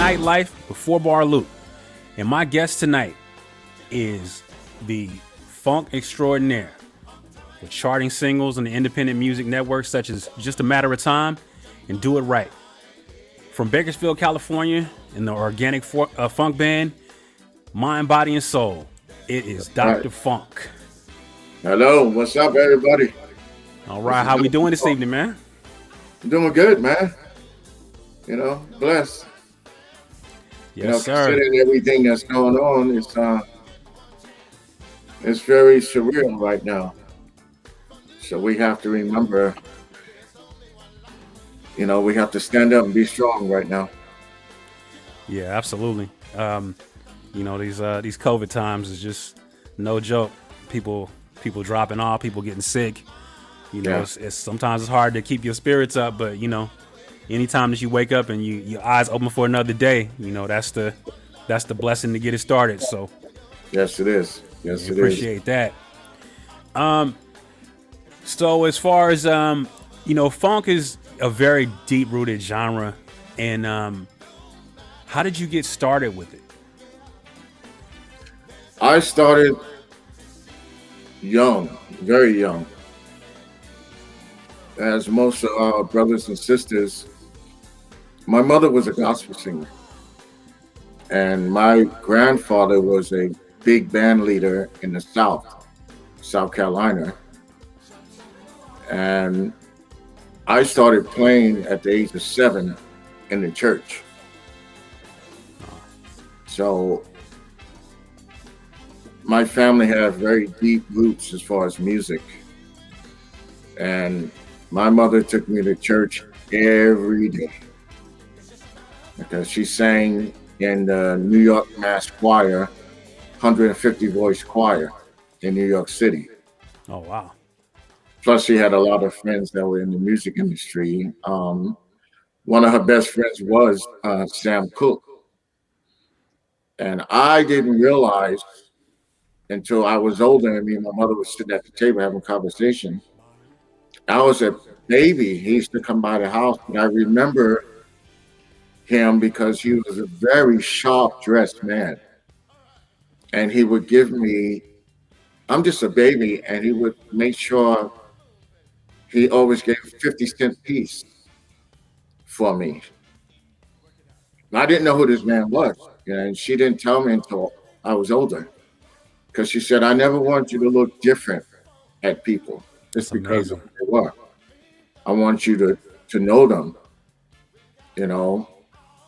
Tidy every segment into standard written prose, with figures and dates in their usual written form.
Nytelife with 4BarLoop. And my guest tonight is the funk extraordinaire with charting singles on the independent music networks such as Just a Matter of Time and Do It Right. From Bakersfield, California, in the organic funk band, Mind, Body, and Soul, it is Dr. Funk. Hello, what's up, everybody? All right, how we doing this evening, man? I'm doing good, man. Blessed. Yes, sir. Considering everything that's going on, it's very surreal right now. So we have to remember, we have to stand up and be strong right now. Yeah, absolutely. These COVID times is just no joke. People dropping off, people getting sick. It's sometimes it's hard to keep your spirits up, but anytime that you wake up and your eyes open for another day, that's the blessing to get it started. So yes, it is. Yes, it is. Appreciate that. So as far as funk is a very deep rooted genre, and how did you get started with it? I started young, very young. As most of our brothers and sisters, my mother was a gospel singer, and my grandfather was a big band leader in the South Carolina. And I started playing at the age of 7 in the church. So my family had very deep roots as far as music. And my mother took me to church every day because she sang in the New York Mass Choir, 150 voice choir in New York City. Oh, wow. Plus, she had a lot of friends that were in the music industry. One of her best friends was Sam Cooke. And I didn't realize until I was older and me and my mother was sitting at the table having a conversation. I was a baby. He used to come by the house, and I remember him because he was a very sharp dressed man. And he would give me, I'm just a baby, and he would make sure he always gave a 50-cent piece for me. And I didn't know who this man was, and she didn't tell me until I was older. Because she said, I never want you to look different at people just because of who they were. I want you to know them,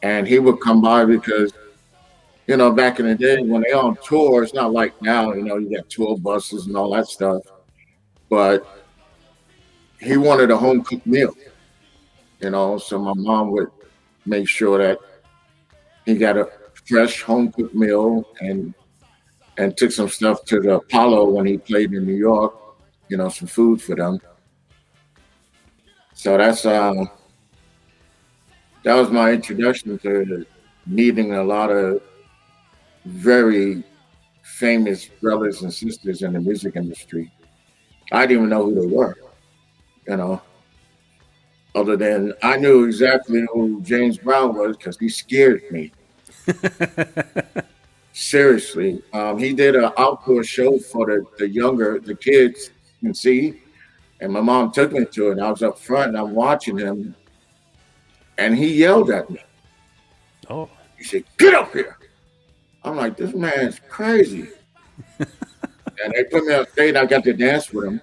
And he would come by because, back in the day when they on tour, it's not like now, you got tour buses and all that stuff. But he wanted a home cooked meal, so my mom would make sure that he got a fresh home cooked meal and took some stuff to the Apollo when he played in New York, some food for them. So that was my introduction to meeting a lot of very famous brothers and sisters in the music industry. I didn't even know who they were, other than I knew exactly who James Brown was because he scared me. Seriously. He did an outdoor show for the kids can see. And my mom took me to it. And I was up front and I'm watching him. And he yelled at me. Oh. He said, get up here. I'm like, this man's crazy. And they put me on stage and I got to dance with him.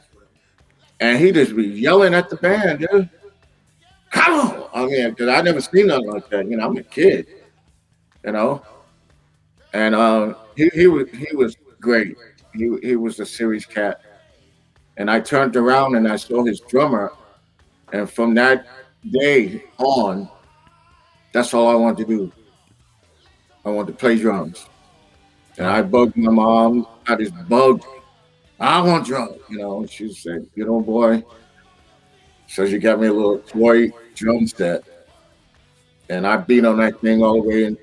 And he just be yelling at the band, dude. Come on. I mean, because I never seen nothing like that. I'm a kid, And he was great. He was a serious cat. And I turned around and I saw his drummer. And from that day on, that's all I wanted to do. I wanted to play drums. And I bugged my mom. I just bugged her. I want drums. She said, boy. So she got me a little toy drum set. And I beat on that thing all the way in.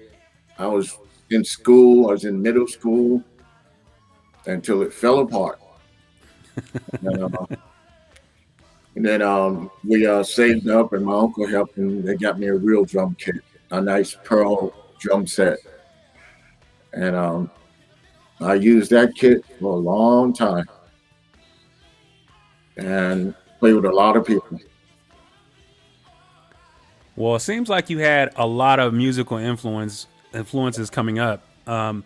I was in school. I was in middle school until it fell apart. And then we saved up, and my uncle helped, and they got me a real drum kit, a nice pearl drum set, and I used that kit for a long time and played with a lot of people. Well, it seems like you had a lot of musical influences coming up. Are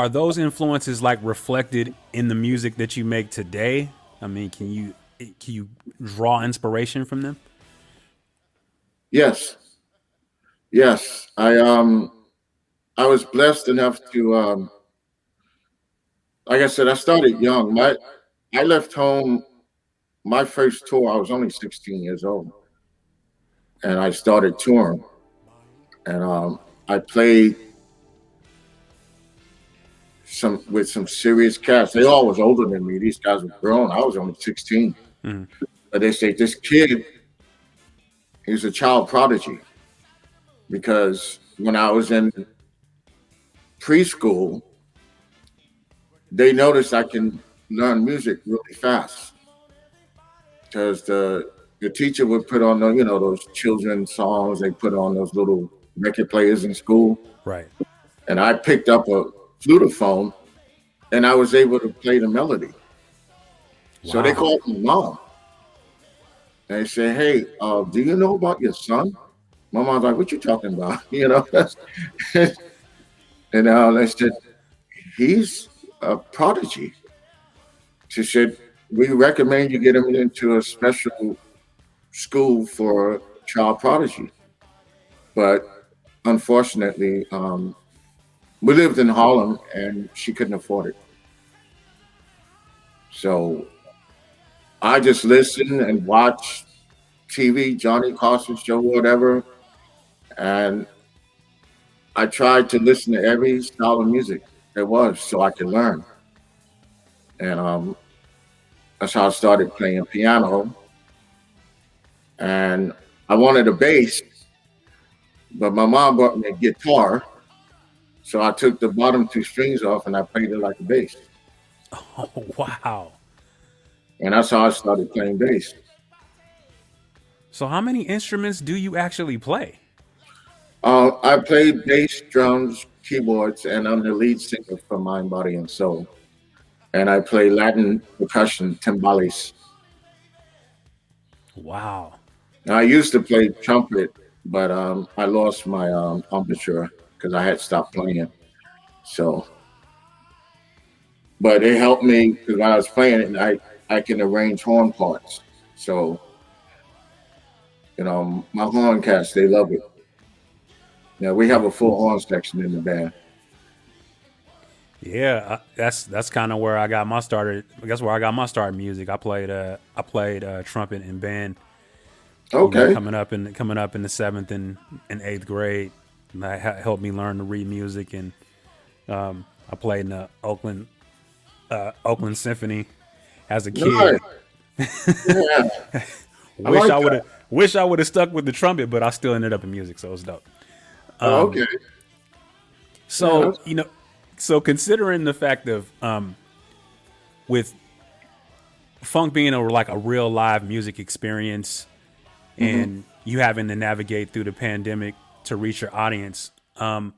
those influences like reflected in the music that you make today? I mean, can you draw inspiration from them? Yes, yes. I was blessed enough to like I said, I started young. I left home my first tour, I was only 16 years old, and I started touring. And I played some serious cats. They all was older than me. These guys were grown. I was only 16. Mm. But they say this kid, he's a child prodigy because when I was in preschool, they noticed I can learn music really fast because the teacher would put on those children's songs. They put on those little record players in school, Right. and I picked up a flutophone and I was able to play the melody. So they Wow. called my mom and they said, "Hey, do you know about your son?" My mom's like, "What you talking about?" And they said, "He's a prodigy." She said, "We recommend you get him into a special school for child prodigy." But unfortunately, we lived in Harlem and she couldn't afford it. So I just listened and watched TV, Johnny Carson's show, whatever. And I tried to listen to every style of music there was so I could learn. And that's how I started playing piano. And I wanted a bass, but my mom bought me a guitar. So I took the bottom two strings off and I played it like a bass. Oh, wow. And that's how I started playing bass. So, how many instruments do you actually play? I played bass, drums, keyboards, and I'm the lead singer for Mind, Body, and Soul. And I play Latin percussion, timbales. Wow. Now, I used to play trumpet, but I lost my embouchure because I had stopped playing. So, but it helped me because when I was playing it, I can arrange horn parts. So, my horn cats, they love it. Yeah, we have a full horn section in the band. Yeah, that's kind of where I got my started. I guess where I got my start in music. I played trumpet in band. Okay. Coming up in the seventh and eighth grade, and that helped me learn to read music. And I played in the Oakland Symphony as a kid. Nice. Yeah. I Wish like I would that. have wish I would have stuck with the trumpet, but I still ended up in music, so it's dope. Oh, okay. Yeah, So so considering the fact of with funk being like a real live music experience mhm. and you having to navigate through the pandemic to reach your audience, how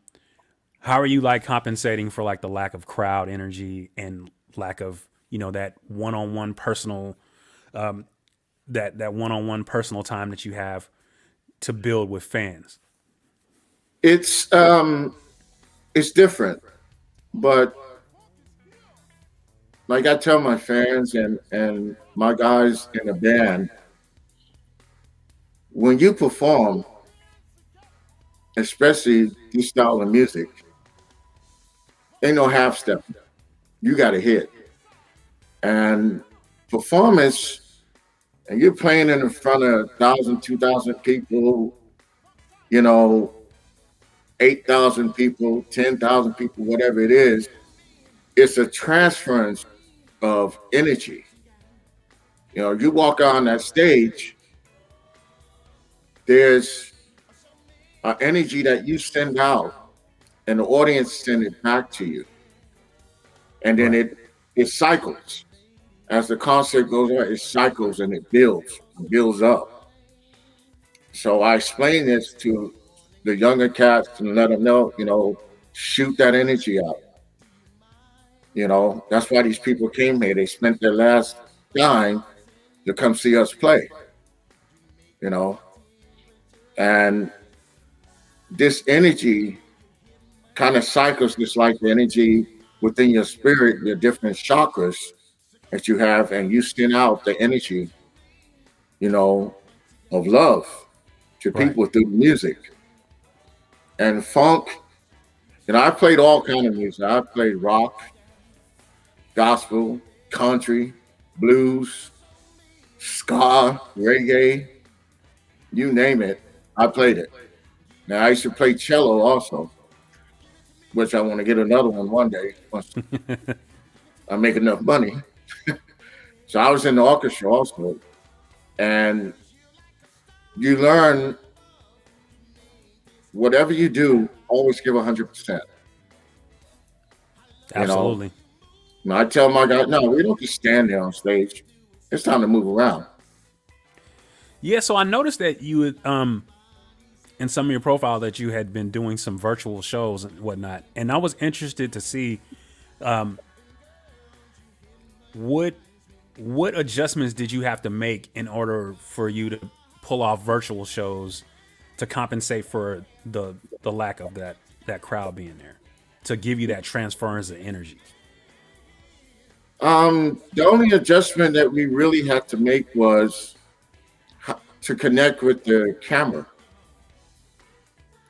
are you like compensating for like the lack of crowd energy and lack of that one-on-one personal that one-on-one personal time that you have to build with fans? It's it's different, but like I tell my fans and my guys in the band, when you perform, especially this style of music, ain't no half step. You got to hit and performance, and you're playing in front of 1,000, 2,000 people, you know, 8,000 people, 10,000 people, whatever it is. It's a transference of energy. You walk on that stage, there's an energy that you send out, and the audience send it back to you, and then Right. it cycles as the concert goes on. It cycles and it builds up. So I explain this to the younger cats and let them know, shoot that energy out. That's why these people came here. They spent their last dime to come see us play, you know, and this energy kind of cycles just like the energy within your spirit, your different chakras that you have, and you send out the energy, you know, of love to Right. people through music. And funk, I played all kind of music. I played rock, gospel, country, blues, ska, reggae, you name it. I played it. Now I used to play cello also, which I want to get another one day once I make enough money. So I was in the orchestra also, and you learn whatever you do, always give 100%. You know, Absolutely. And I tell my guy, no, we don't just stand there on stage. It's time to move around. Yeah. So I noticed that you had, in some of your profile that you had been doing some virtual shows and whatnot, and I was interested to see what adjustments did you have to make in order for you to pull off virtual shows to compensate for the lack of that crowd being there to give you that transference of energy. The only adjustment that we really had to make was to connect with the camera,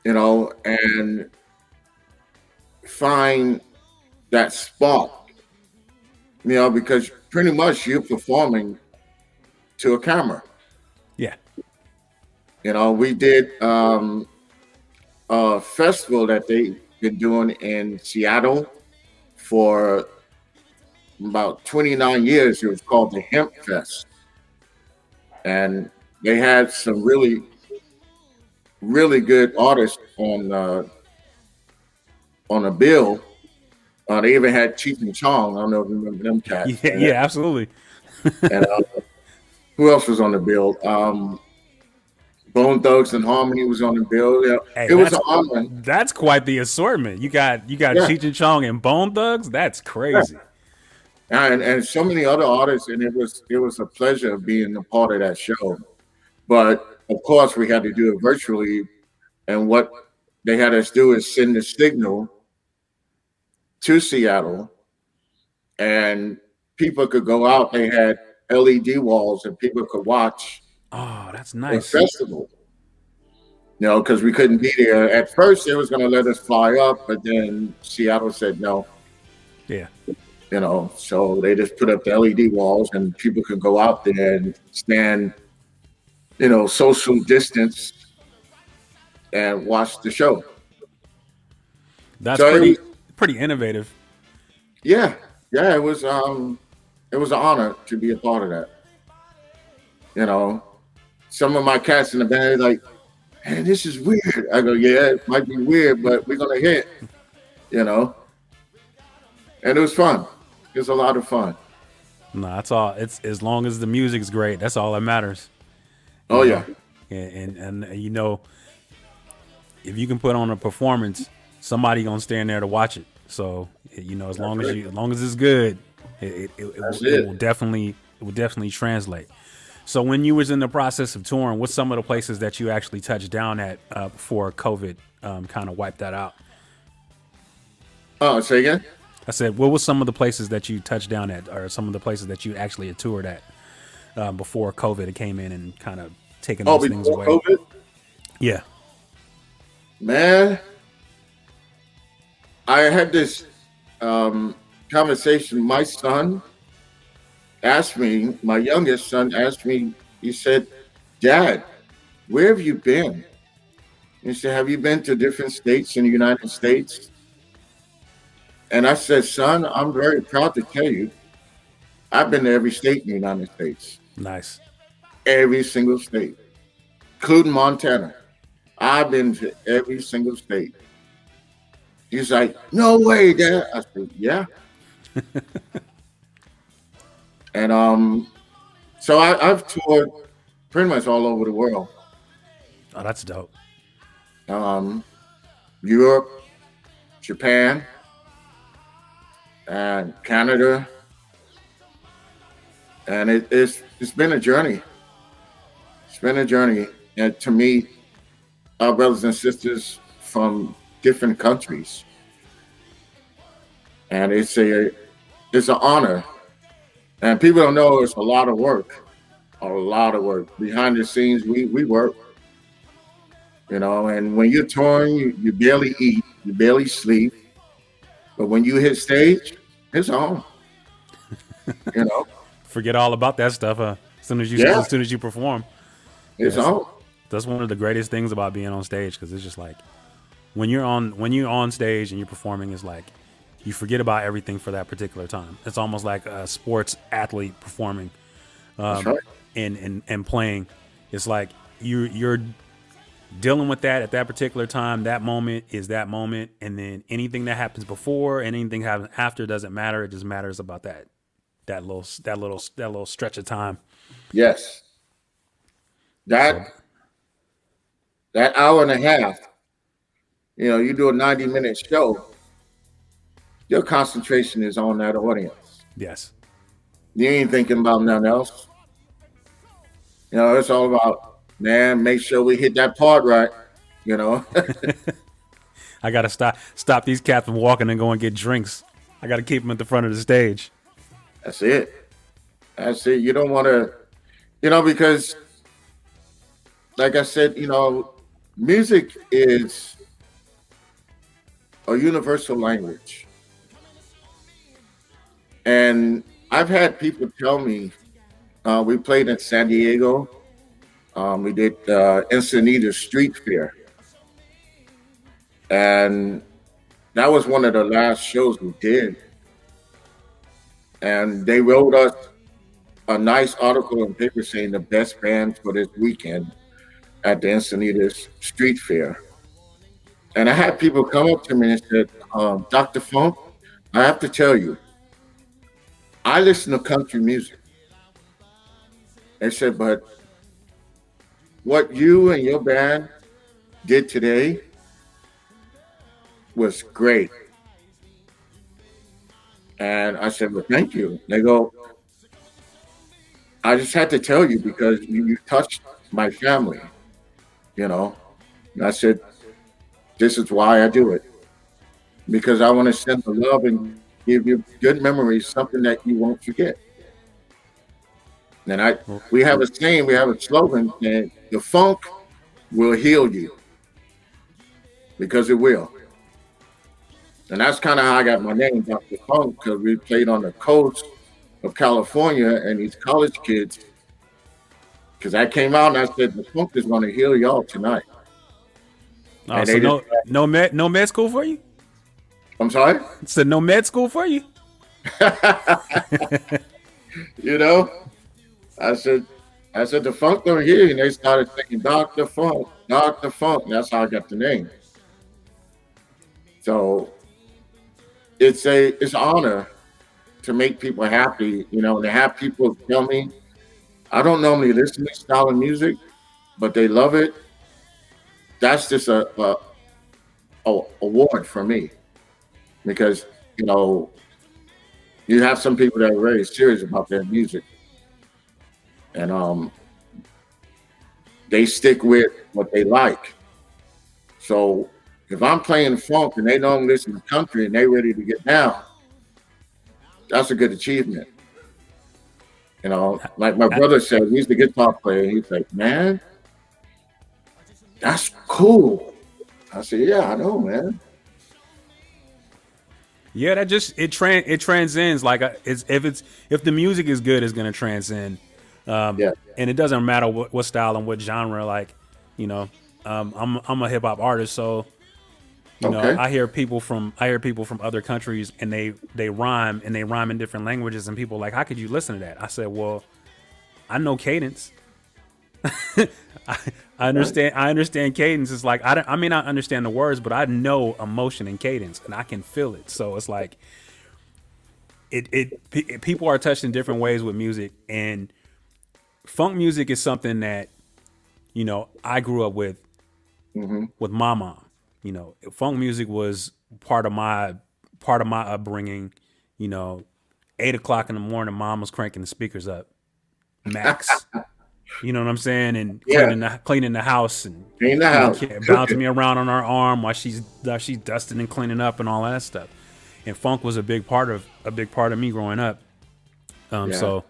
and find that spot, because pretty much you're performing to a camera. Yeah. We did a festival that they've been doing in Seattle for about 29 years. It was called the Hemp Fest. And they had some really, really good artists on a bill. They even had Cheech and Chong. I don't know if you remember them cats. Yeah, yeah, absolutely. And who else was on the bill? Bone Thugs and Harmony was on the bill. Yeah, Hey, it was an honor. that's quite the assortment. You got Yeah, Cheech and Chong and Bone Thugs. That's yeah. crazy. And so many other artists, and it was a pleasure being a part of that show. But of course, we had to do it virtually, and what they had us do is send the signal to Seattle, and people could go out. They had LED walls, and people could watch Oh, that's the nice. festival. Because we couldn't be there. At first, they was going to let us fly up, but then Seattle said no. Yeah. So they just put up the LED walls, and people could go out there and stand, social distance and watch the show. That's So it was, pretty innovative. yeah, yeah, it was an honor to be a part of that. You know, some of my cats in the band are like, man, this is weird. I go, yeah, it might be weird, but we're gonna hit, you know. And it was fun. It was a lot of fun. No, that's all. It's as long as the music's great. That's all that matters. You Oh yeah, know, and if you can put on a performance, somebody gonna stand there to watch it. So as long as right. as long as it's good, it That's will it. definitely translate. So when you was in the process of touring, what's some of the places that you actually touched down at before COVID kind of wiped that out? Oh, say again. I said, what was some of the places that you touched down at, or some of the places that you actually had toured at before COVID came in and kind of taken Oh, those things before away? COVID, Yeah. man, I had this conversation. My son asked me, my youngest son asked me, he said, Dad, where have you been? He said, have you been to different states in the United States? And I said, son, I'm very proud to tell you, I've been to every state in the United States, Nice. every single state, including Montana. I've been to every single state. He's like, no way, Dad. I said, yeah. And so I've toured pretty much all over the world. Oh, that's dope. um, Europe, Japan, and Canada, and it's been a journey. It's been a journey, and to meet our brothers and sisters from different countries, and it's an honor. And people don't know it's a lot of work behind the scenes. We work, and when you're touring, you barely eat, you barely sleep, but when you hit stage, it's on. You know, Forget all about that stuff. yeah, As soon as you perform, it's that's on. that's one of the greatest things about being on stage because it's just like when you're on stage and you're performing, it's like you forget about everything for that particular time. It's almost like a sports athlete performing That's right. and playing. It's like you're dealing with that at that particular time. That moment is that moment, and then anything that happens before and anything happens after doesn't matter. It just matters about that little stretch of time. Yes, So that that hour and a half. You do a 90-minute show. Your concentration is on that audience. yes, You ain't thinking about nothing else. It's all about, man, make sure we hit that part right. You know, I gotta stop these cats from walking and go and get drinks. I gotta keep them at the front of the stage. that's it. That's it. You don't want to, because like I said, music is a universal language. And I've had people tell me, we played in San Diego. We did Encinitas Street Fair. And that was one of the last shows we did. And they wrote us a nice article in paper saying the best band for this weekend at the Encinitas Street Fair. And I had people come up to me and said, Dr. Funk, I have to tell you, I listen to country music. They said, but what you and your band did today was great. And I said, well, thank you. They go, I just had to tell you because you touched my family, you know. And I said, this is why I do it. Because I want to send the love and give you good memories, something that you won't forget. And we have a saying, we have a slogan, and the funk will heal you because it will. And that's kind of how I got my name, Dr. Funk, because we played on the coast of California, and these college kids, because I came out and I said, the funk is going to heal y'all tonight. Oh, And so they just, no med school for you? I'm sorry? So no med school for you? you know, I said, the funk don't heal you. And they started thinking, Dr. Funk, Dr. Funk. And that's how I got the name. So it's an honor to make people happy, and to have people tell me, I don't normally listen to this style of music, but they love it. That's just a award for me because, you have some people that are very serious about their music and they stick with what they like. So if I'm playing funk and they don't listen to country and they ready to get down, that's a good achievement. Like my brother said, he's the guitar player. He's like, man, that's cool. I said, yeah, I know, man. Yeah, that just it transcends. Like if the music is good, it's gonna transcend. Yeah. And it doesn't matter what style and what genre. Like, I'm a hip hop artist, so Okay. I hear people from other countries and they rhyme in different languages, and people are like, how could you listen to that? I said, well, I know cadence. I, I understand cadence. It's like I may not understand the words, but I know emotion and cadence, and I can feel it. So it's like people are touched in different ways with music, and funk music is something that I grew up with. Hmm. with my mom. You know, funk music was part of my part of my upbringing. You know, 8 o'clock in the morning, mom was cranking the speakers up, max. You know what I'm saying, and Yeah, cleaning the house, and clean the you know, house, bouncing cooking. me around on her arm while she's dusting and cleaning up and all that stuff. And funk was a big part of me growing up. Yeah. So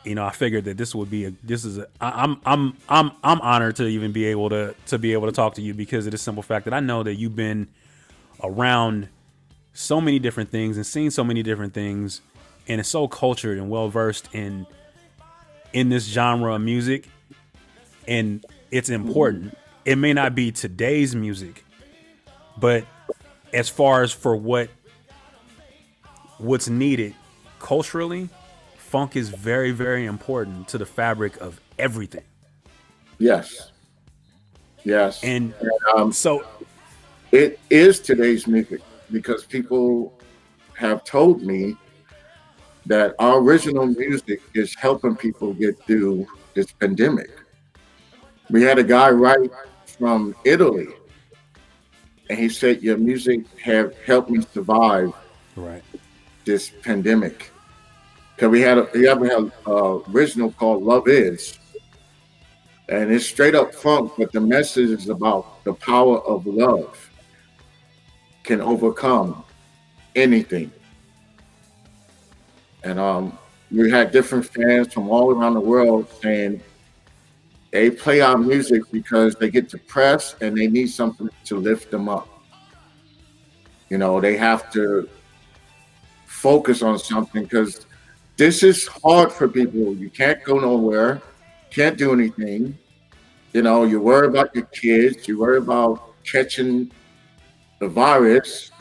you know, I figured that I'm honored to even be able to talk to you because of the simple fact that I know that you've been around so many different things and seen so many different things, and is so cultured and well versed in this genre of music, and it's Mhm. important. It may not be today's music, but as far as for what's needed culturally, funk is very, very important to the fabric of everything. Yes, yes. And And, so, it is today's music because people have told me that our original music is helping people get through this pandemic. We had a guy write from Italy, and he said, "Your music have helped me survive right, this pandemic." Because we have a original called "Love Is," and it's straight up funk, but the message is about the power of love can overcome anything. And we had different fans from all around the world saying they play our music because they get depressed and they need something to lift them up. You know, they have to focus on something because this is hard for people. You can't go nowhere, can't do anything. You know, you worry about your kids, you worry about catching the virus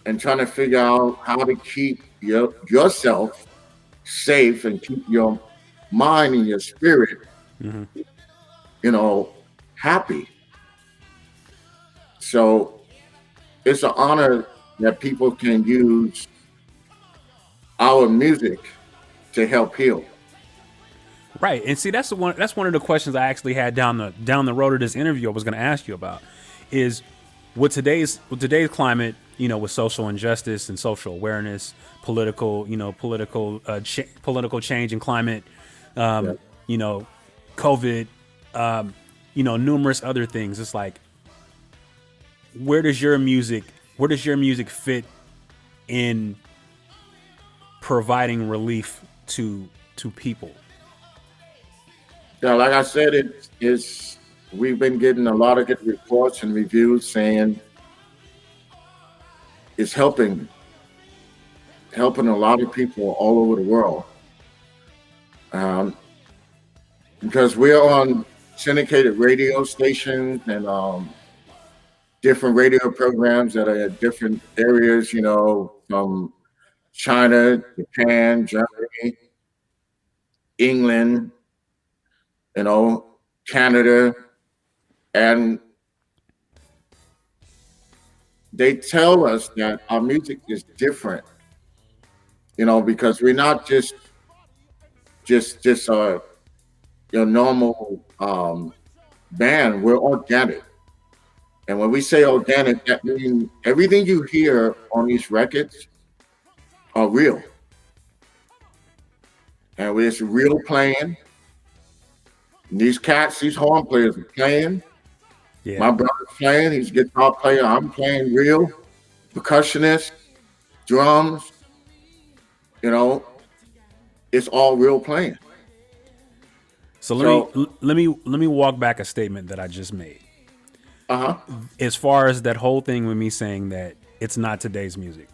and trying to figure out how to keep yourself safe and keep your mind and your spirit, you know, happy. So it's an honor that people can use our music to help heal. right. And see, that's one of the questions I actually had down the road of this interview. I was going to ask you about is with today's climate, you know, with social injustice and social awareness, political change and climate, Yeah. you know, COVID, you know, numerous other things. It's like, where does your music where does your music fit in providing relief to people? Yeah, like I said, it's we've been getting a lot of good reports and reviews saying it's helping a lot of people all over the world. Um, because we're on syndicated radio stations and different radio programs that are at different areas, you know, from China, Japan, Germany, England, you know, Canada, and they tell us that our music is different, you know, because we're not just your normal band. We're organic, and when we say organic, that means everything you hear on these records are real, and it's real playing. And these cats, these horn players are playing. Yeah. My brother's playing. He's a guitar player. I'm playing real percussionist, drums. You know, it's all real playing. So So, let me walk back a statement that I just made. uh huh. As far as that whole thing with me saying that it's not today's music,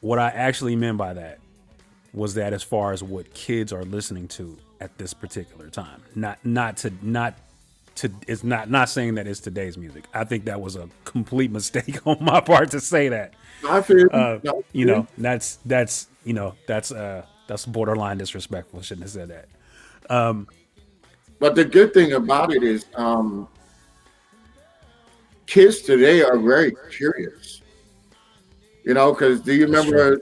what I actually meant by that was that as far as what kids are listening to at this particular time, not to it's not saying that it's today's music. I think that was a complete mistake on my part to say that. I feel you. I feel You you. know, that's borderline disrespectful. Shouldn't have said that. But the good thing about it is, kids today are very curious. You know, because do you That's true.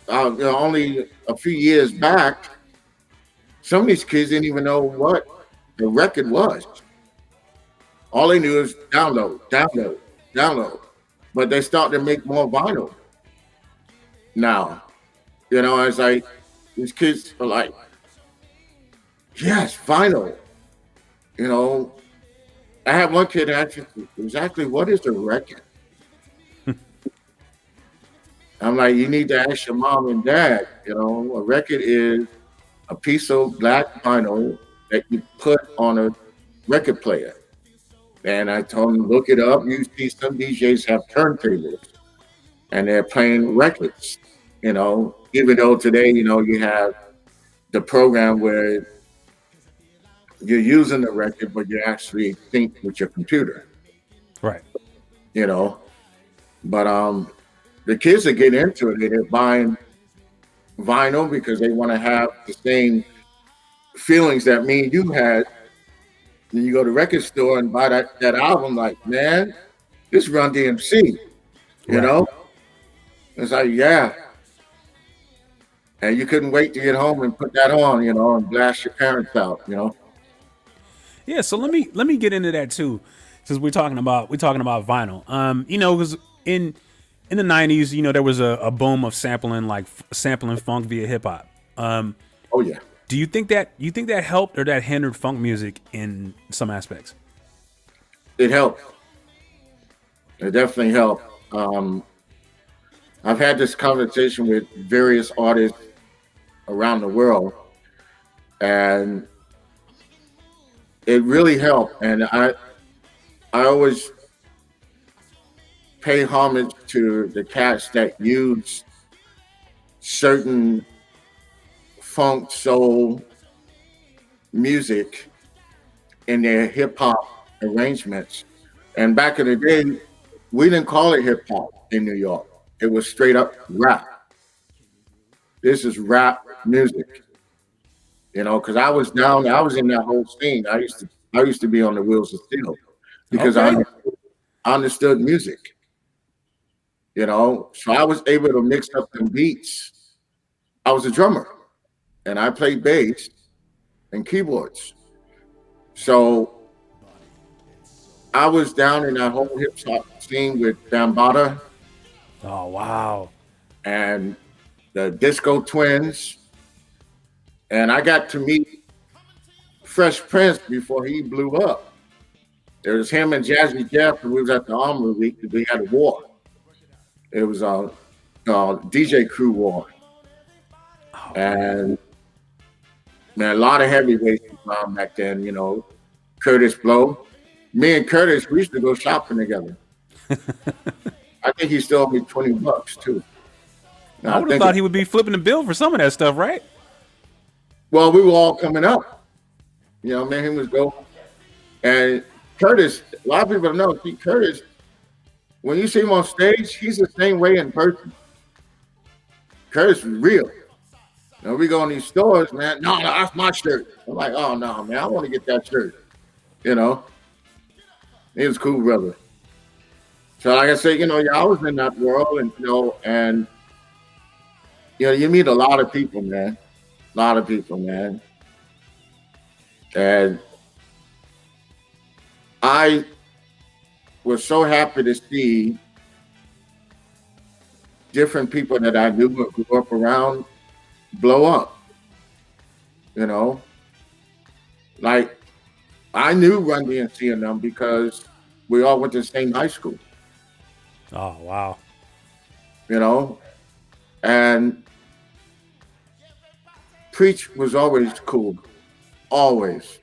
remember only a few years back, some of these kids didn't even know what the record was. All they knew is download, download, download. But they start to make more vinyl now. You know, it's like these kids are like, yes, vinyl. You know, I had one kid ask me exactly what is a record. I'm like, you need to ask your mom and dad. You know, a record is a piece of black vinyl that you put on a record player. And I told him, look it up. You see some DJs have turntables and they're playing records. You know, even though today, you know, you have the program where you're using the record, but you actually think with your computer. Right. You know, but the kids that get into it, they're buying vinyl because they want to have the same feelings that me and you had. Then you go to the record store and buy that album, like, man, this Run DMC, you Right. know? It's like, yeah. And you couldn't wait to get home and put that on, you know, and blast your parents out, you know? Yeah, so let me get into that too, since we're talking about vinyl. You know, because in the '90s, you know, there was a boom of sampling, like sampling funk via hip hop. Oh, yeah. Do you think that helped or that hindered funk music in some aspects? It helped. It definitely helped. I've had this conversation with various artists around the world, and it really helped. And I always pay homage to the cats that use certain funk soul music in their hip hop arrangements. And back in the day, we didn't call it hip hop in New York. It was straight up rap. This is rap music, you know, because I was in that whole scene. I used to be on the wheels of steel because Okay. I understood music, you know. So I was able to mix up the beats. I was a drummer and I played bass and keyboards. So I was down in that whole hip hop scene with Bambaataa Oh wow. and the Disco Twins, and I got to meet Fresh Prince before he blew up. There was him and Jazzy Jeff, and we was at the Armory Week. We had a war. It was a DJ Crew war, Oh man. and man, a lot of heavyweights around back then. You know, Curtis Blow. Me and Curtis, we used to go shopping together. I think he still owed me $20 too. I Now I would have think, thought he would be flipping the bill for some of that stuff, right? well, we were all coming up. You know, me and him was go, and Curtis. A lot of people don't know. See, Curtis, when you see him on stage, he's the same way in person. Curtis is real. You know, we go in these stores, man. No, no, that's my shirt. I'm like, oh no, man, I want to get that shirt. You know, he was cool, brother. So, like I said, you know, yeah, I was in that world, and you know, you meet a lot of people, man. A lot of people, man. And I was so happy to see different people that I knew or grew up around blow up. You know, like I knew Run DMC and them because we all went to the same high school. Oh wow. You know, and Preach was always cool, always.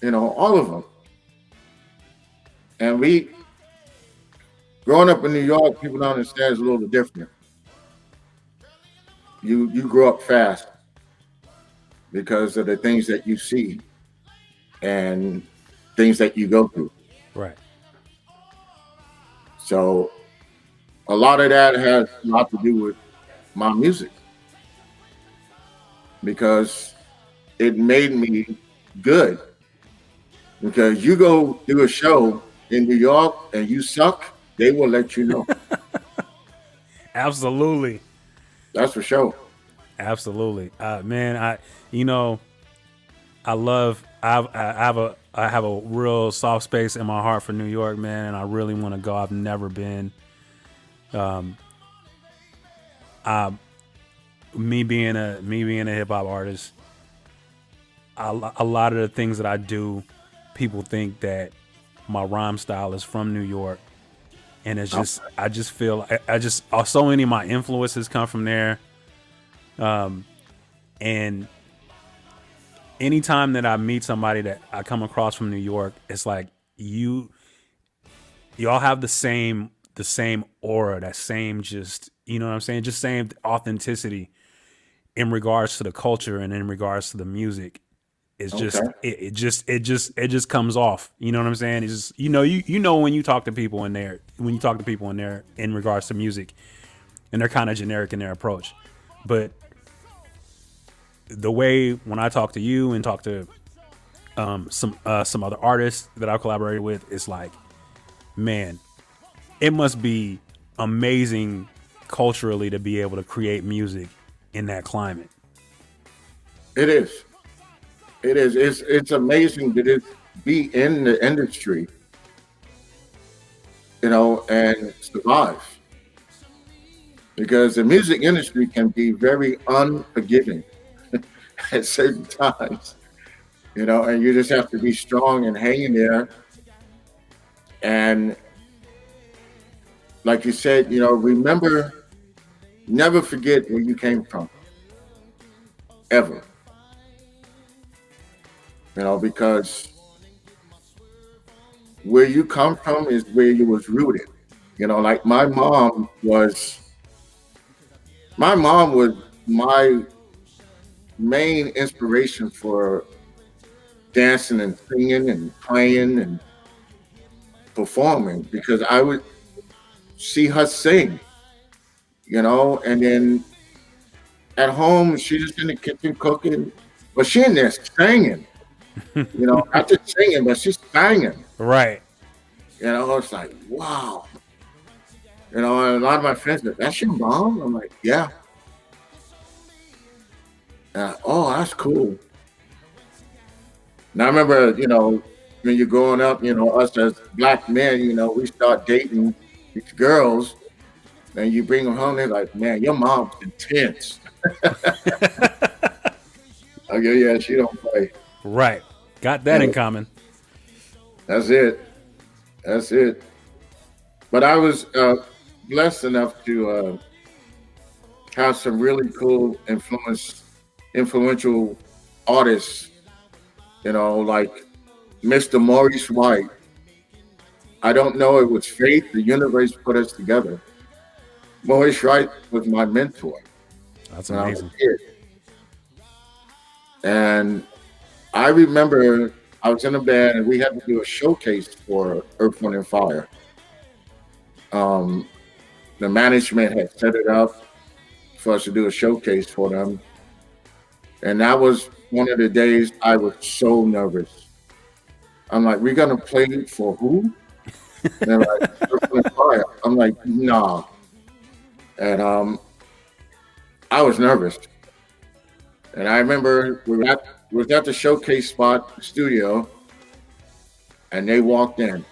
You know, all of them. And we, growing up in New York, people don't understand it's a little different. You grow up fast because of the things that you see and things that you go through. Right. So a lot of that has a lot to do with my music because it made me good. Because you go do a show in New York and you suck, they will let you know. Absolutely. That's for sure. Absolutely. Man, you know, I have I have a real soft space in my heart for New York, man, and I really want to go. I've never been. Me being a hip hop artist, a lot of the things that I do, people think that my rhyme style is from New York, and it's Oh, just I just feel I just so many of my influences come from there, and anytime that I meet somebody that I come across from New York, it's like y'all have the same aura, that same just what I'm saying, just same authenticity in regards to the culture and in regards to the music. It's okay. just it just comes off. You know what I'm saying? It's just when you talk to people in there in regards to music, and they're kind of generic in their approach, but the way when I talk to you and talk to some other artists that I've collaborated with, it's like, man, it must be amazing culturally to be able to create music in that climate. It is. It is. It's amazing that it be in the industry, and survive. Because the music industry can be very unforgiving at certain times, and you just have to be strong and hang in there. And like you said, remember, never forget where you came from, ever, because where you come from is where you was rooted. Like my mom was my main inspiration for dancing and singing and playing and performing because I would see her sing, and then at home she's just in the kitchen cooking, but she in there singing, not just singing, but she's singing. Right. It's like wow, and a lot of my friends go, "That's your mom?" I'm like, "Yeah." Oh, that's cool. And I remember, when you're growing up, us as black men, we start dating these girls, and you bring them home, they're like, "Man, your mom's intense." I go, "Yeah, she don't play." Right. Got that in And common. that's it. That's it. But I was blessed enough to have some really cool influential artists, like Mr. Maurice White. I don't know, it was fate. The universe put us together. Maurice White was my mentor That's when I was amazing. a kid. And I remember I was in a band and we had to do a showcase for Earth, Wind, and Fire. Um, the management had set it up for us to do a showcase for them. And that was one of the days I was so nervous. I'm like, "We're going to play for who?" And they're like, "Earth, Wind, and Fire." I'm like, "Nah." And I was nervous. And I remember we was at the showcase spot studio, and they walked in.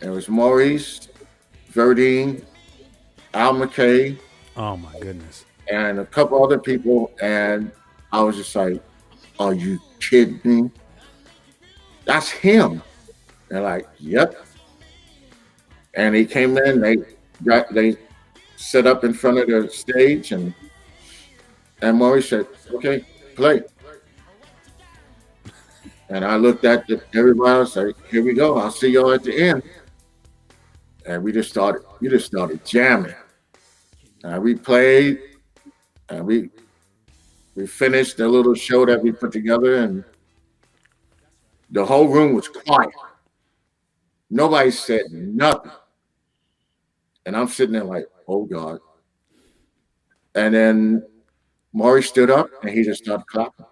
And it was Maurice, Verdine, Al McKay, Oh my goodness. and a couple other people. And I was just like, "Are you kidding me? That's him." They're like, "Yep." And he came in, they set up in front of the stage, and Maurice said, "Okay, play." And I looked at everybody else, like, "Here we go. I'll see y'all at the end." And we just started jamming. We played, and we finished the little show that we put together, and the whole room was quiet. Nobody said nothing, and I'm sitting there like, "Oh God!" And then Maury stood up and he just started clapping,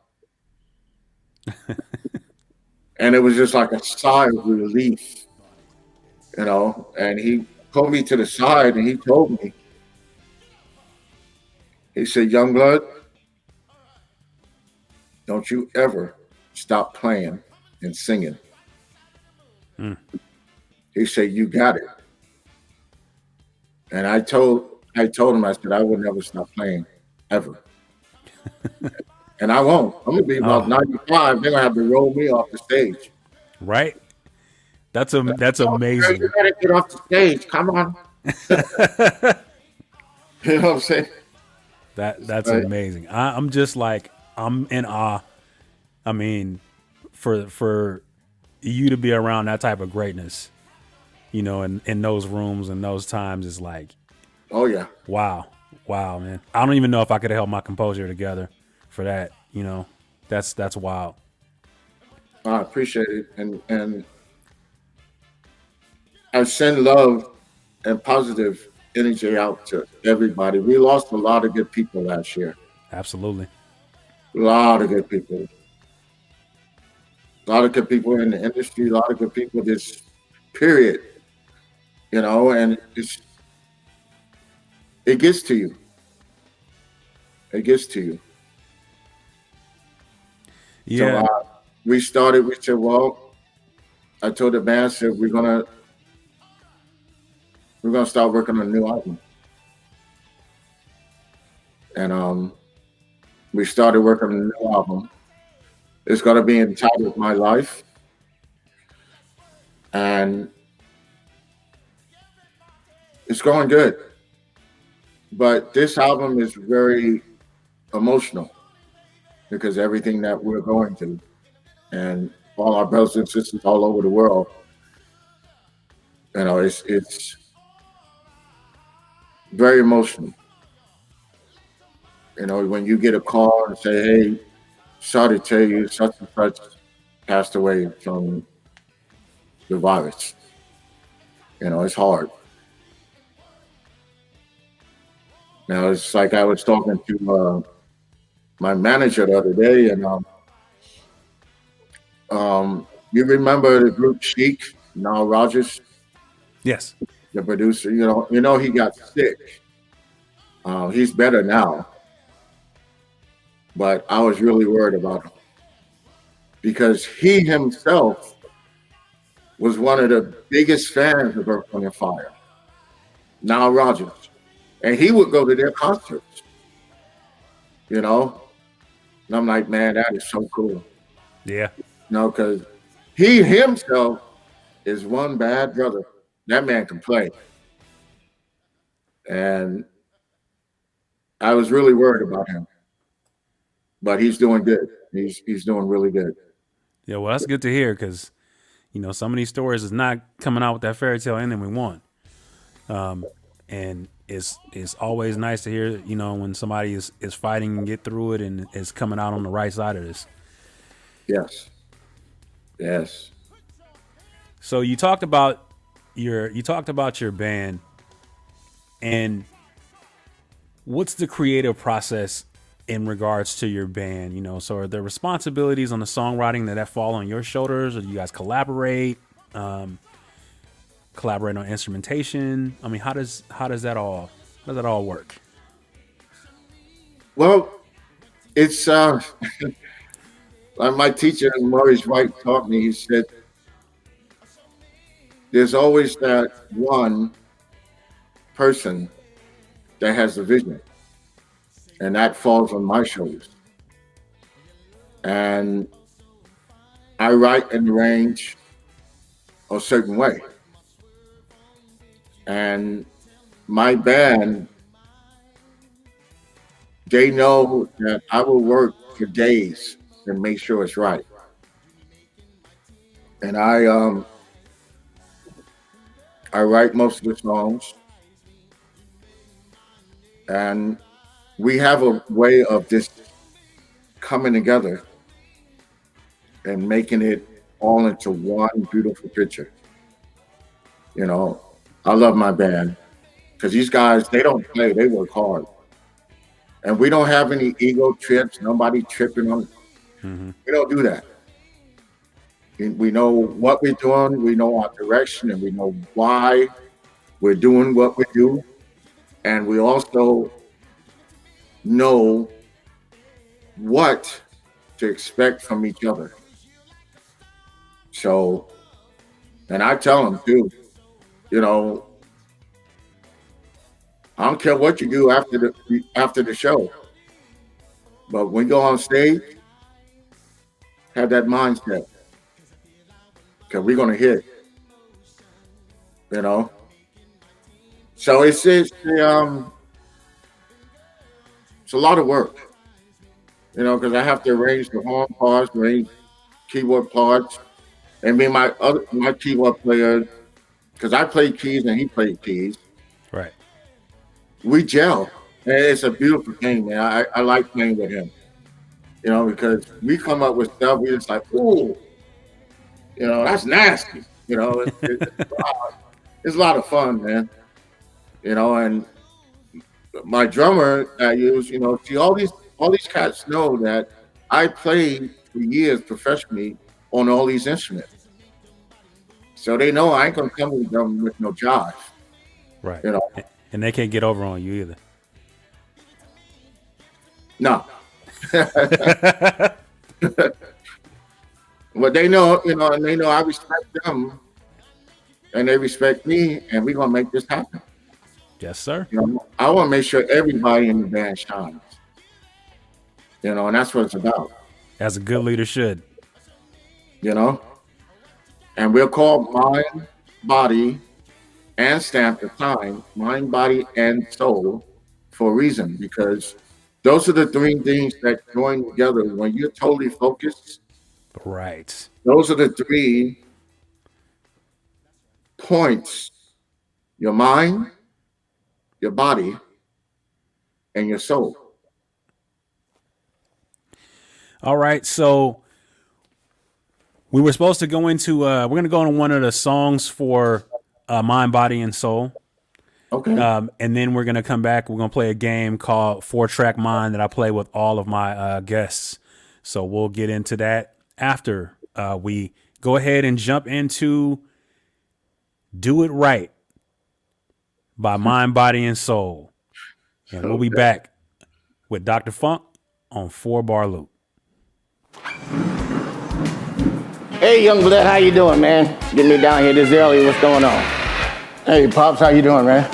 and it was just like a sigh of relief, And he pulled me to the side and he told me, he said, "Young blood, don't you ever stop playing and singing. Mm. He said, "You got it." And I told him, I said, "I will never stop playing, ever, and I won't. I'm gonna be about Oh, 95. They're gonna have to roll me off the stage. right. That's Oh, girl, you amazing. gotta get off the stage. Come on." You know what I'm saying? That's Right. amazing. I'm just like I'm in awe. I mean, for you to be around that type of greatness, in those rooms and those times is like, Oh yeah. wow, wow, man. I don't even know if I could have held my composure together for that. That's wild. I appreciate it, and I send love and positive energy out to everybody. We lost a lot of good people last year. Absolutely. A lot of good people. A lot of good people in the industry. A lot of good people. This period, and it gets to you. It gets to you. So Yeah. we started. We said, well, I told the band, I said we're gonna start working on a new album, and we started working on a new album. It's gonna be entitled "My Life," and it's going good. But this album is very emotional because everything that we're going through, and all our brothers and sisters all over the world, it's very emotional. When you get a call and say, "Hey, sorry to tell you, such and such passed away from the virus," it's hard. Now it's like I was talking to my manager the other day, and you remember the group Chic, Now Rogers, Yes. the producer. He got sick. He's better now, but I was really worried about him because he himself was one of the biggest fans of Earth, Wind and Fire, Now Rogers, and he would go to their concerts. You know, and I'm like, man, that is so cool. Yeah. Because he himself is one bad brother. That man can play, and I was really worried about him, but he's doing good. He's doing really good. Yeah. Well, that's good to hear because some of these stories is not coming out with that fairy tale ending we want. And it's always nice to hear when somebody is fighting and get through it and is coming out on the right side of this. Yes, yes. So you talked about your band, and what's the creative process in regards to your band? So are there responsibilities on the songwriting that fall on your shoulders, or do you guys collaborate on instrumentation? I mean, how does that all work? Well, it's like my teacher Maurice White taught me. He said, "There's always that one person that has the vision, and that falls on my shoulders. And I write and arrange a certain way, and my band, they know that I will work for days and make sure it's right. And I write most of the songs, and we have a way of just coming together and making it all into one beautiful picture. You know, I love my band because these guys, they don't play, they work hard. And we don't have any ego trips, nobody tripping on. Hmm. We don't do that. We know what we're doing, we know our direction, and we know why we're doing what we do. And we also know what to expect from each other. So, and I tell them too, you know, I don't care what you do after the show, but when you go on stage, have that mindset because we're gonna hit. You know, so it's a lot of work. You know, because I have to arrange the horn parts, arrange keyboard parts, and me my keyboard player, because I play keys and he played keys. Right. We gel, and it's a beautiful thing, man. I like playing with him. You know, because we come up with stuff. We just like, ooh, you know, that's nasty. You know, it's a lot of fun, man. You know, and my drummer I use, you know, see all these cats know that I played for years professionally on all these instruments. So they know I ain't gonna come with them with no jive. Right. You know. And they can't get over on you either. No. But they know, you know, and they know I respect them and they respect me, and we're gonna make this happen. Yes, sir. You know, I want to make sure everybody in the band shines. You know, and that's what it's about. As a good leader should. You know, and we're called mind, body, and stamp the time, mind, body, and soul for a reason, because those are the three things that join together when you're totally focused. Right. Those are the 3 points: your mind, your body, and your soul. All right. So we were supposed to go into, we're going to go on one of the songs for Mind, Body, and Soul. Okay. And then we're going to come back. We're going to play a game called 4-Track Mind that I play with all of my guests. So we'll get into that after we go ahead and jump into Do It Right by Mind, Body, and Soul. And we'll be back with Dr. Funk on 4BarLoop. Hey, young blood, how you doing, man? Getting me down here this early. What's going on? Hey, Pops, how you doing, man?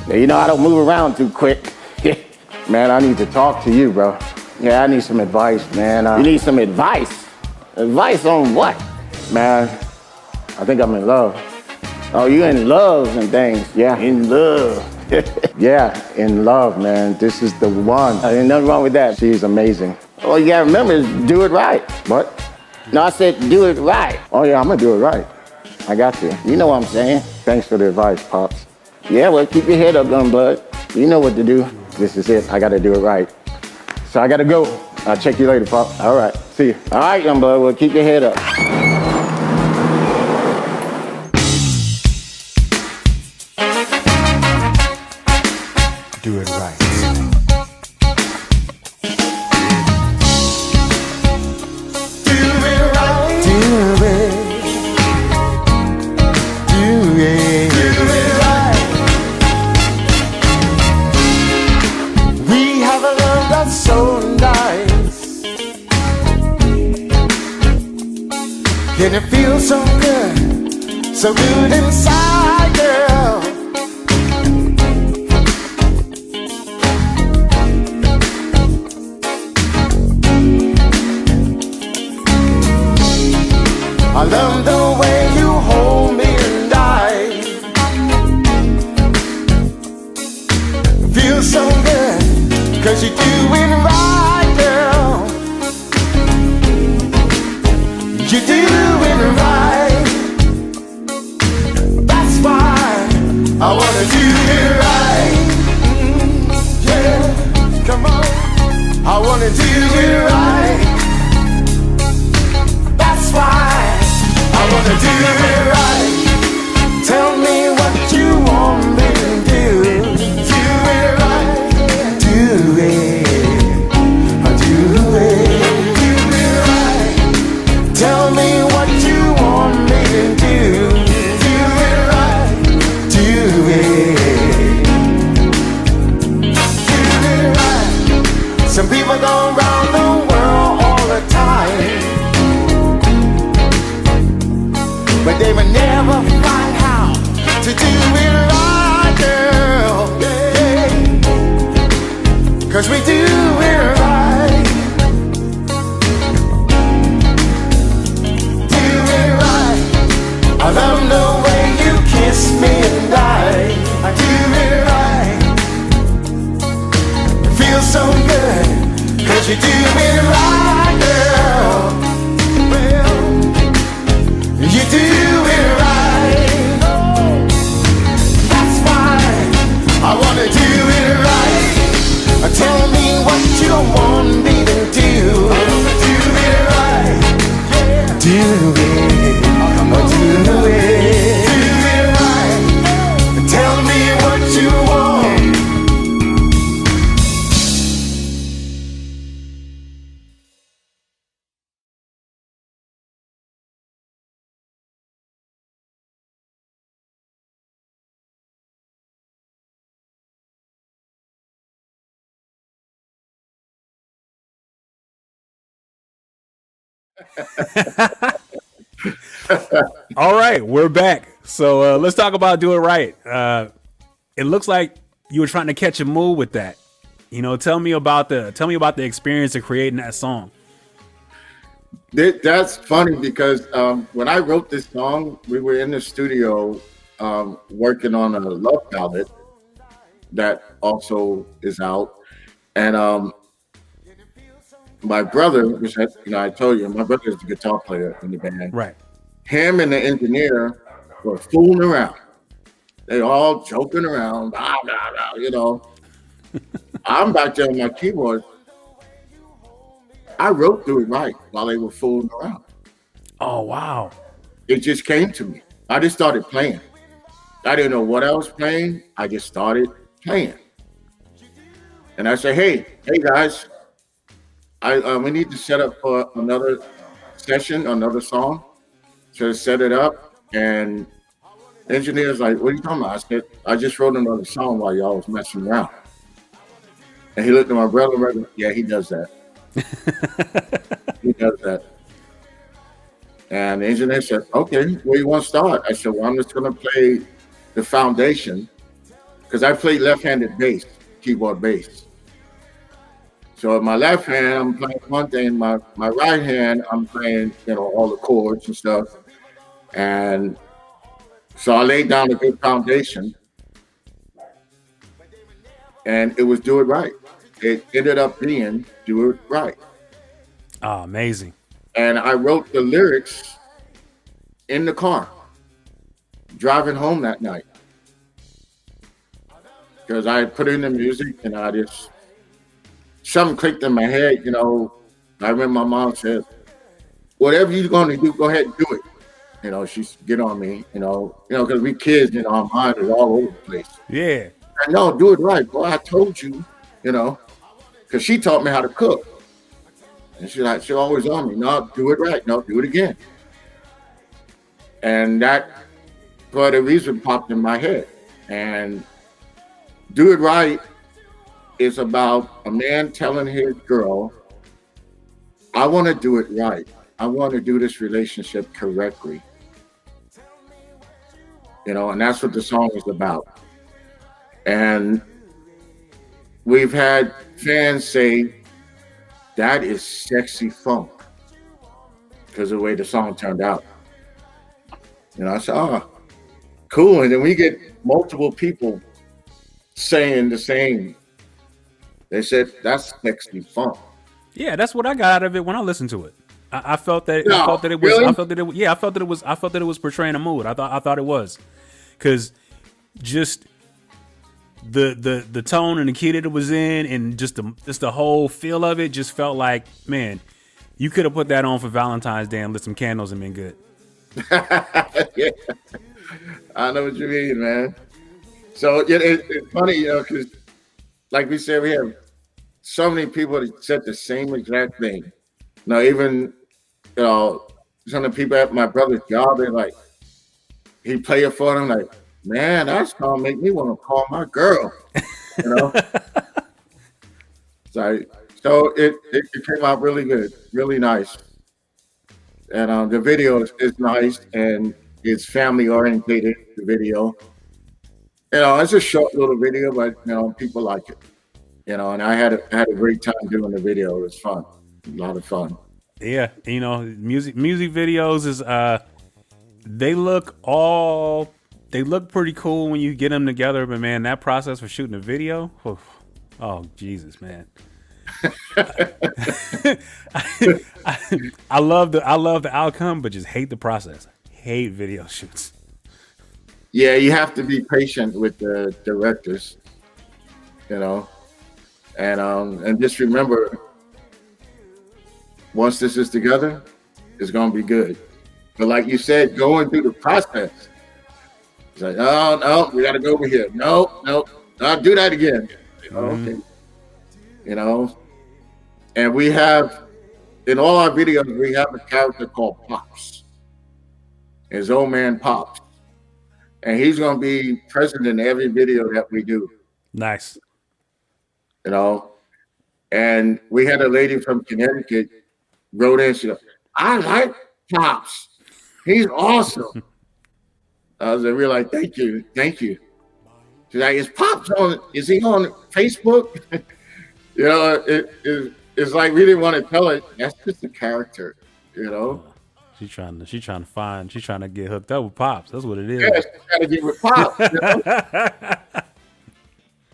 Yeah, you know, I don't move around too quick. Man, I need to talk to you, bro. Yeah, I need some advice, man. You need some advice? Advice on what? Man, I think I'm in love. Oh, you in love and things? Yeah, in love. Yeah, in love, man. This is the one. Ain't nothing wrong with that. She's amazing. All you gotta remember is do it right. What? No, I said do it right. Oh, yeah, I'm gonna do it right. I got you. You know what I'm saying? Thanks for the advice, Pops. Yeah, well, keep your head up, young blood. You know what to do. This is it. I gotta do it right. So I gotta go. I'll check you later, Pop. All right, see you. All right, young blood, well, keep your head up. Do it right. And it feels so good inside, girl. I love the way you hold me and I feel so good, 'cause you're doing right, girl. You're doing right. That's why I wanna do it right. Yeah, come on. I wanna do it right. That's why I wanna do it right. Tell me what you want me to do. Do it right. Do it. Do it. Do it right. Tell me what you want me to do. Do it right. Do it. 'cause we do it right. Do it right. I love the way you kiss me and I do it right. It feels so good, 'cause you do it right, girl. Well, you do it right. That's why I wanna do it right. Tell me what you want me to do. Do it right. Do it. Do it right. Tell me what you want. All right, we're back. So let's talk about Do It Right. It looks like you were trying to catch a mood with that. You know, tell me about the experience of creating that song. That's funny because when I wrote this song, we were in the studio working on a love ballad that also is out. And my brother, which I told you, my brother is the guitar player in the band. Right. Him and the engineer were fooling around. They all joking around, blah, blah, blah, you know. I'm back there on my keyboard. I wrote Do It Right while they were fooling around. Oh wow. It just came to me. I just started playing. I didn't know what I was playing. I just started playing. And I said, hey guys, we need to set up for another session, another song. So set it up, and the engineer's like, what are you talking about? I said, I just wrote another song while y'all was messing around. And he looked at my brother, yeah, he does that. He does that. And the engineer said, okay, where you want to start? I said, well, I'm just going to play the foundation, because I play left-handed bass, keyboard bass. So with my left hand, I'm playing one thing. My right hand, I'm playing, all the chords and stuff. And so I laid down a good foundation, and it was Do It Right. It ended up being Do It Right. Oh, amazing. And I wrote the lyrics in the car, driving home that night. Because I put in the music and something clicked in my head, I remember my mom said, whatever you're going to do, go ahead and do it. She's get on me, because we kids, our mind is all over the place. Yeah. And no, do it right. Boy, I told you, because she taught me how to cook. And she always on me. No, do it right. No, do it again. And that, for the reason, popped in my head. And Do It Right is about a man telling his girl, I want to do it right. I want to do this relationship correctly. And that's what the song is about. And we've had fans say, that is sexy funk, because of the way the song turned out. I said, oh, cool. And then we get multiple people saying the same. They said, that's sexy funk. Yeah, that's what I got out of it when I listened to it. I felt that. No, I felt that it was. really? I felt that it. Yeah, I felt that it was. I felt that it was portraying a mood. I thought it was, because just the tone and the key that it was in, and just the whole feel of it, just felt like, man, you could have put that on for Valentine's Day and lit some candles and been good. Yeah. I know what you mean, man. So it's funny, because like we said, we have so many people that said the same exact thing. Now, even, some of the people at my brother's job, they're like, he play it for them, like, man, that's gonna make me want to call my girl. So it came out really good, really nice. And the video is nice, and it's family orientated, the video. It's a short little video, but people like it. And I had a great time doing the video. It was fun, a lot of fun. Yeah, music videos is they look pretty cool when you get them together, but man, that process for shooting a video, oh Jesus, man. I love the outcome, but just hate the process. Hate video shoots. Yeah, you have to be patient with the directors, you know, and just remember, once this is together, it's gonna be good. But like you said, going through the process, it's like, oh no, we got to go over here. No, no, I'll do that again. Okay, you know, and we have in all our videos we have a character called Pops. His old man Pops, and he's gonna be present in every video that we do. Nice. You know, and we had a lady from Connecticut wrote in. She goes, "I like Pops. He's awesome." I was like, thank you, thank you. She's like, is Pops on? Is he on Facebook? It's like we didn't want to tell it. That's just a character, you know. She's trying to get hooked up with Pops. That's what it is. Yeah, she's trying to get with Pops. You know?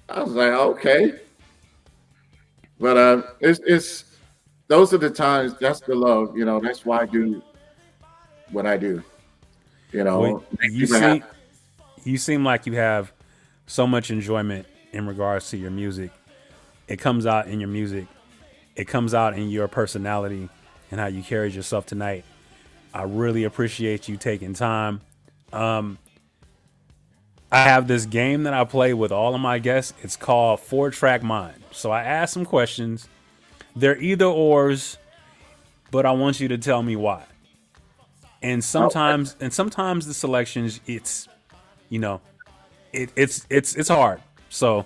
I was like, okay, but it's those are the times. That's the love, you know. That's why I do what I do. You know, Well, you seem like you have so much enjoyment in regards to your music. It comes out in your music. It comes out in your personality and how you carried yourself tonight. I really appreciate you taking time. I have this game that I play with all of my guests. It's called 4-Track Mind. So I ask some questions. They're either ors, but I want you to tell me why. And sometimes the selections, it's hard. So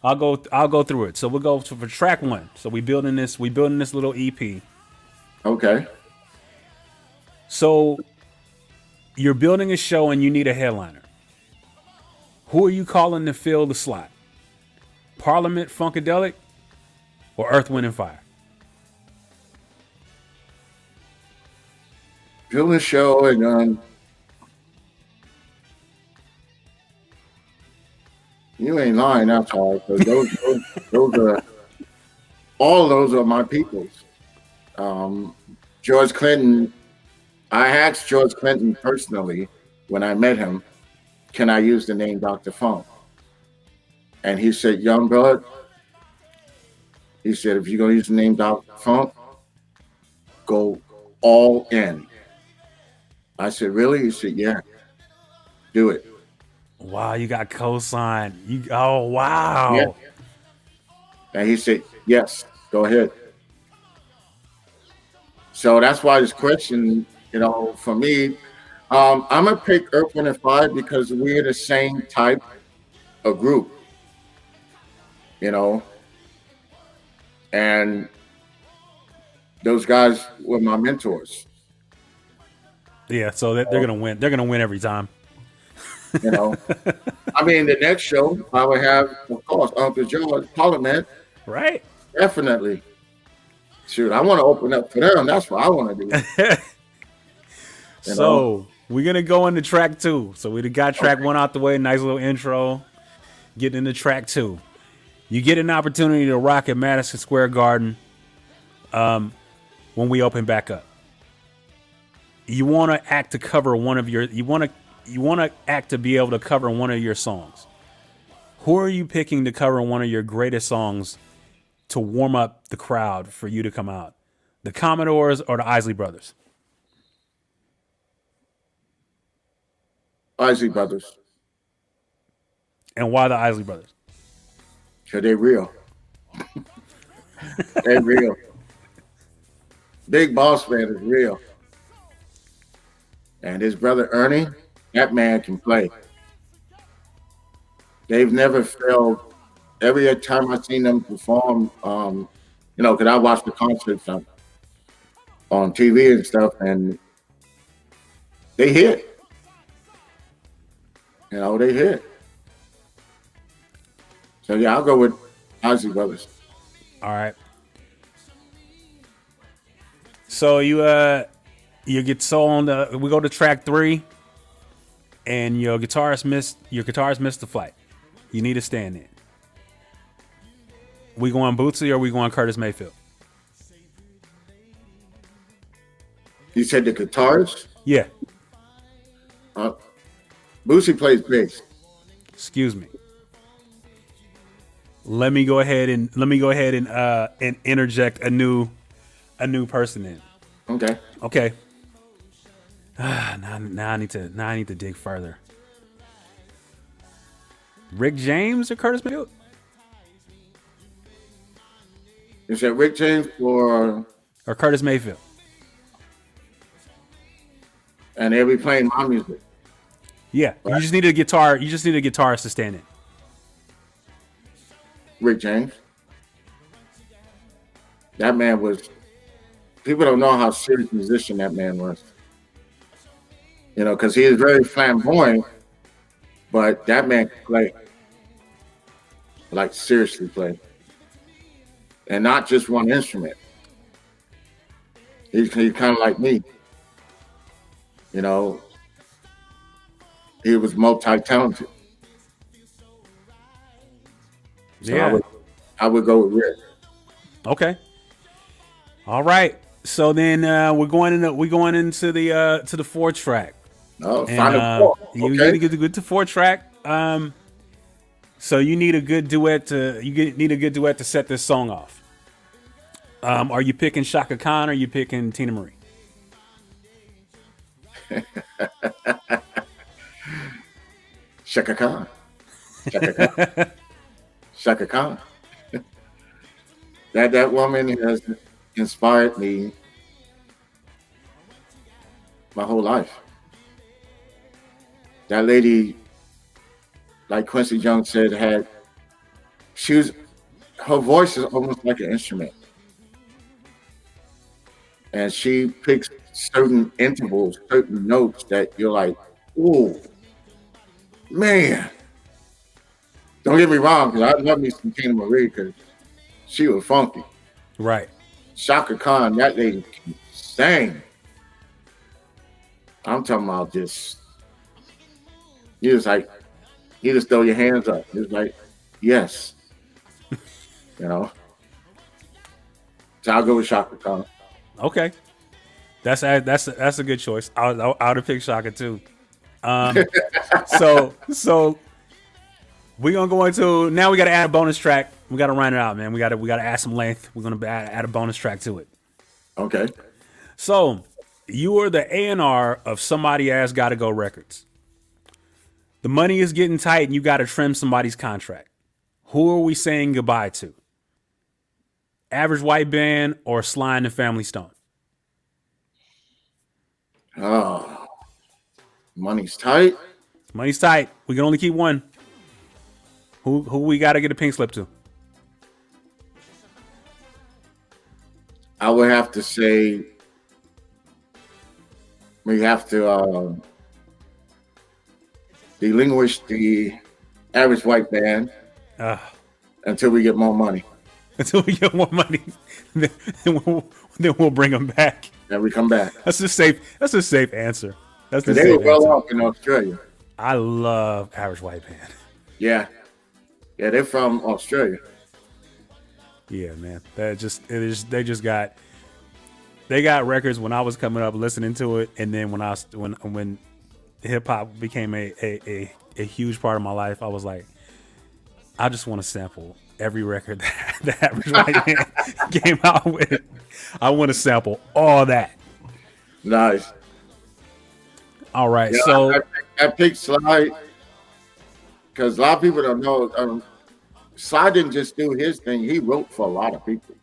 I'll go through it. So we'll go for track 1. So we building this little EP. Okay. So you're building a show and you need a headliner. Who are you calling to fill the slot? Parliament Funkadelic or Earth, Wind and Fire? Fill the show and you ain't lying. That's hard. Those are all those are my peoples. George Clinton. I asked George Clinton personally when I met him, "Can I use the name Dr. Funk?" And he said, "Young blood," he said, "if you're gonna use the name Dr. Funk, go all in." I said, "Really?" He said, "Yeah, do it." Wow, you got co-signed. Oh wow. Yeah. And he said, "Yes, go ahead." So that's why this question, for me, I'm gonna pick Earth, Wind and Fire because we're the same type of group, and those guys were my mentors. Yeah, so they're gonna win. They're gonna win every time. I mean, the next show I would have, of course, Uncle George, Parliament. Right. Definitely. Shoot, I want to open up for them. That's what I want to do. So we're gonna go into track 2. So we got track 1 out the way. Nice little intro. Getting into track 2. You get an opportunity to rock at Madison Square Garden when we open back up. You want to act to cover one of your. You want to act to be able to cover one of your songs. Who are you picking to cover one of your greatest songs to warm up the crowd for you to come out? The Commodores or the Isley Brothers? Isley Brothers. And why the Isley Brothers? Because they're real. They're real. Big Boss Man is real. And his brother Ernie, that man can play. They've never failed. Every time I've seen them perform, because I watch the concerts on TV and stuff, and they hit. They hit. So yeah, I'll go with Ozzy Brothers. All right. So you get so on the. We go to track 3, and your guitarist missed the flight. You need to stand in. We going Bootsy or we going Curtis Mayfield? You said the guitarist? Yeah. Boosie plays bass. Excuse me. Let me go ahead and interject a new person in. Okay. Okay. Now I need to dig further. Rick James or Curtis Mayfield? You said Rick James or Curtis Mayfield? and they'll be playing my music. Yeah. Right. You just need a guitar. You just need a guitarist to stand in. Rick James. That man was. People don't know how serious musician that man was. You know, because he is very flamboyant, but that man could play, like seriously play, and not just one instrument. He's kind of like me. You know, he was multi-talented. So Yeah. I would go with Rick. Okay. All right. So then we're going into the to the 4 track. Oh, And, Final Four. You Okay. need to get to 4 track. So you need a good duet to set this song off. Are you picking Shaka Khan or are you picking Tina Marie? Shaka Khan. Shaka Khan. Shaka Khan. That woman has inspired me my whole life. That lady, like Quincy Jones said, her voice is almost like an instrument. And she picks certain intervals, certain notes that you're like, ooh, man. Don't get me wrong, because I love me some Tina Marie because she was funky. Right. Shaka Khan, that lady can sing. I'm talking about just, you just throw your hands up. It's like, yes. You know? So I'll go with Shaka Khan. Okay. That's a good choice. I would have picked Shaka too. So we're gonna go into now. We got to add a bonus track. We got to round it out, man. We got to add some length. We're gonna add a bonus track to it. Okay. So you are the A&R of Somebody Ass Gotta Go Records. The money is getting tight, and you got to trim somebody's contract. Who are we saying goodbye to? Average White Band or Sly and the Family Stone? Oh, money's tight. Money's tight. We can only keep one. Who we got to get a pink slip to? I would have to say we have to relinquish the Average White Band until we get more money. Until we get more money, then we'll bring them back. Then we come back. That's a safe answer. That's the They safe were well answer. off in Australia. I love Average White Band. Yeah. Yeah, they're from Australia. Yeah, man. They got records when I was coming up listening to it, and then when hip hop became a huge part of my life, I was like, I just want to sample every record that the Average White Band came out with. I want to sample all that. Nice. All right, Yeah, so I picked Sly because a lot of people don't know. Sly didn't just do his thing; he wrote for a lot of people.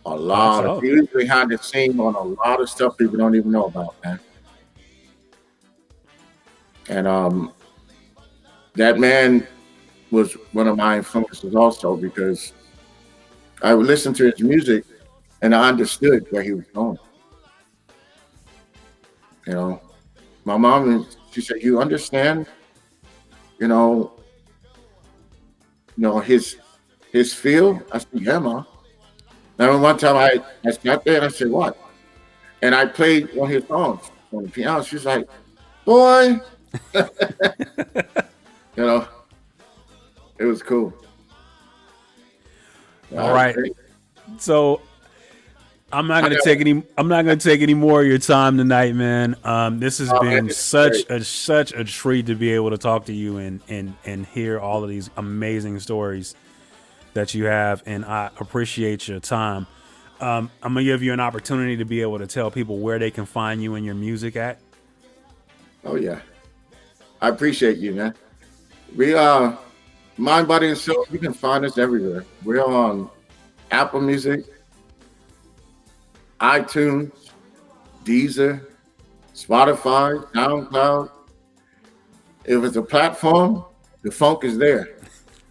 A lot of people behind the scene on a lot of stuff people don't even know about, man. And that man was one of my influences also because I would listen to his music and I understood where he was going. You know, my mom, she said, "You understand? You know, his his feel. I said, yeah, ma. Now one time I sat there and I said, what? And I played one of his songs on the piano. She's like, boy, you know, it was cool. All right. So I'm not gonna take any more of your time tonight, man. This has been such a treat to be able to talk to you and hear all of these amazing stories that you have, and I appreciate your time. I'm gonna give you an opportunity to be able to tell people where they can find you and your music at. Oh yeah, I appreciate you, man. We are Mind, Body, and Soul. You can find us everywhere. We're on Apple Music, iTunes, Deezer, Spotify, SoundCloud. If it's a platform, the funk is there.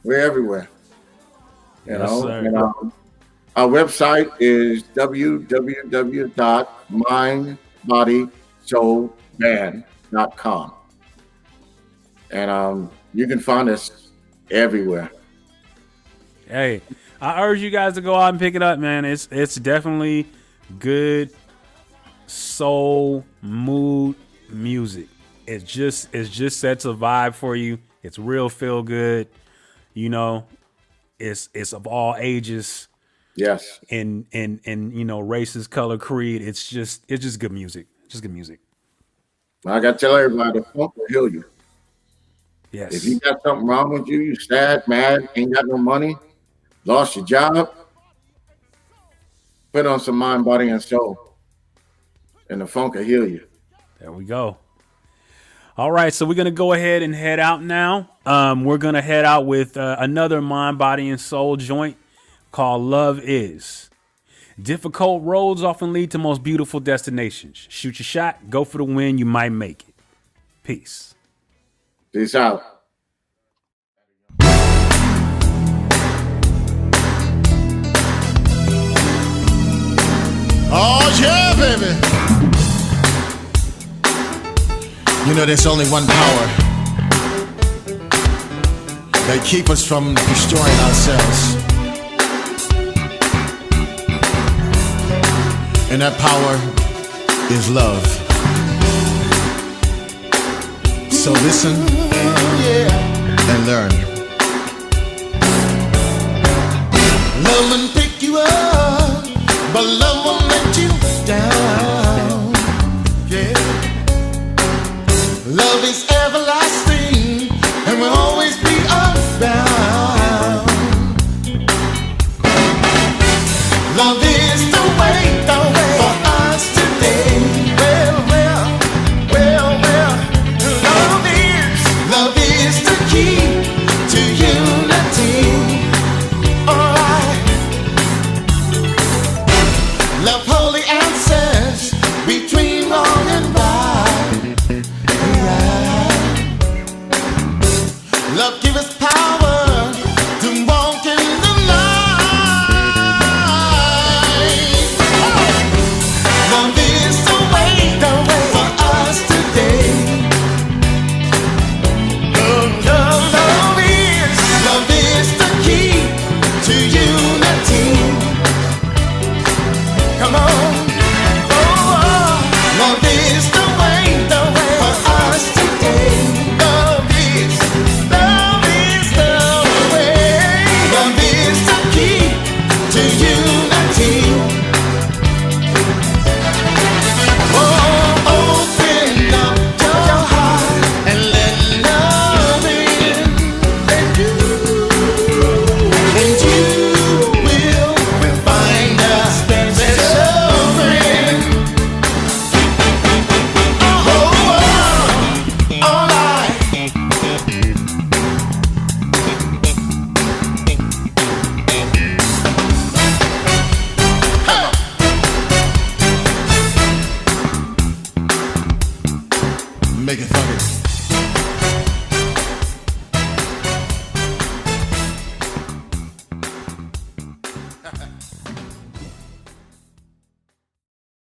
We're everywhere. You know, sir. and our website is www.mindbodysoulband.com. And you can find us everywhere. Hey, I urge you guys to go out and pick it up, man. It's definitely good soul mood music. It just sets a vibe for you. It's real feel good. You know, it's of all ages. Yes. And you know, races, color, creed. It's just good music. Just good music. I gotta tell everybody, the funk will heal you. Yes. If you got something wrong with you, you sad, mad, ain't got no money, lost your job, put on some Mind, Body, and Soul, and the funk will heal you. There we go. All right, so we're going to go ahead and head out now. We're going to head out with another Mind, Body, and Soul joint called Love Is. Difficult roads often lead to most beautiful destinations. Shoot your shot, go for the win, you might make it. Peace. Peace out. Oh, yeah, baby. You know, there's only one power that keeps us from destroying ourselves. And that power is love. So listen and learn. Love will pick you up, but love won't let you down. Yeah. Love is everlasting and will always be around. Love is the way for us today. Love is the key to unity. Alright. Love holy answers between wrong and right. Love gives us power to walk in the light. Love is the way for us today. Love is the key to unity. Come on. Love is the way for us today. Love is the way. Love is the key to unity. Oh, open up your heart and let love in, and you will find a special friend. Oh, all right. Make it funky.